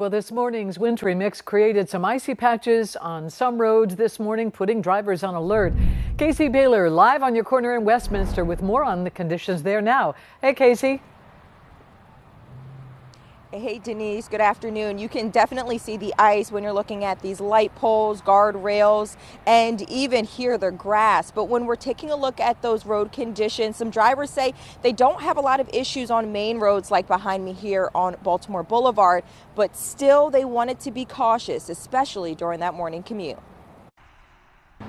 Well, this morning's wintry mix created some icy patches on some roads this morning, putting drivers on alert. Casey Baylor live on your corner in Westminster with more on the conditions there now. Hey, Casey. Hey Denise, good afternoon. You can definitely see the ice when you're looking at these light poles, guardrails, and even here the grass. But when we're taking a look at those road conditions, some drivers say they don't have a lot of issues on main roads like behind me here on Baltimore Boulevard, but still they wanted to be cautious, especially during that morning commute.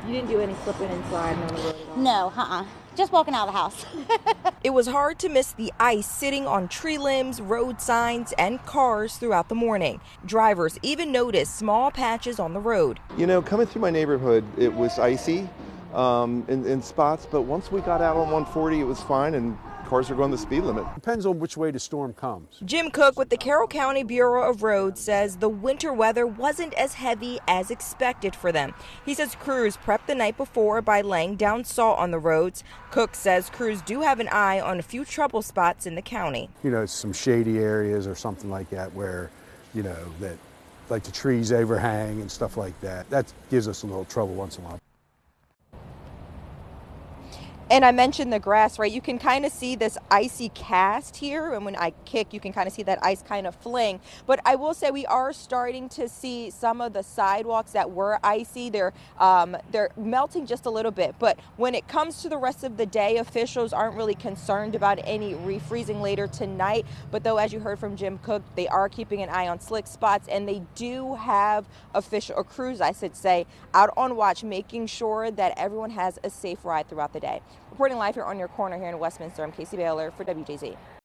You didn't do any slipping and sliding on the road at all? No, just walking out of the house. It was hard to miss the ice sitting on tree limbs, road signs, and cars throughout the morning. Drivers even noticed small patches on the road. You know, coming through my neighborhood, it was icy in spots, but once we got out on 140, it was fine, and cars are going the speed limit. Depends on which way the storm comes. Jim Cook with the Carroll County Bureau of Roads says the winter weather wasn't as heavy as expected for them. He says crews prepped the night before by laying down salt on the roads. Cook says crews do have an eye on a few trouble spots in the county. You know, some shady areas or something like that where, you know, that like the trees overhang and stuff like that. That gives us a little trouble once in a while. And I mentioned the grass, right? You can kind of see this icy cast here. And when I kick, you can kind of see that ice kind of fling. But I will say we are starting to see some of the sidewalks that were icy. They're melting just a little bit. But when it comes to the rest of the day, officials aren't really concerned about any refreezing later tonight. But though, as you heard from Jim Cook, they are keeping an eye on slick spots. And they do have crews, I should say, out on watch, making sure that everyone has a safe ride throughout the day. Reporting live here on your corner here in Westminster, I'm Casey Baylor for WJZ.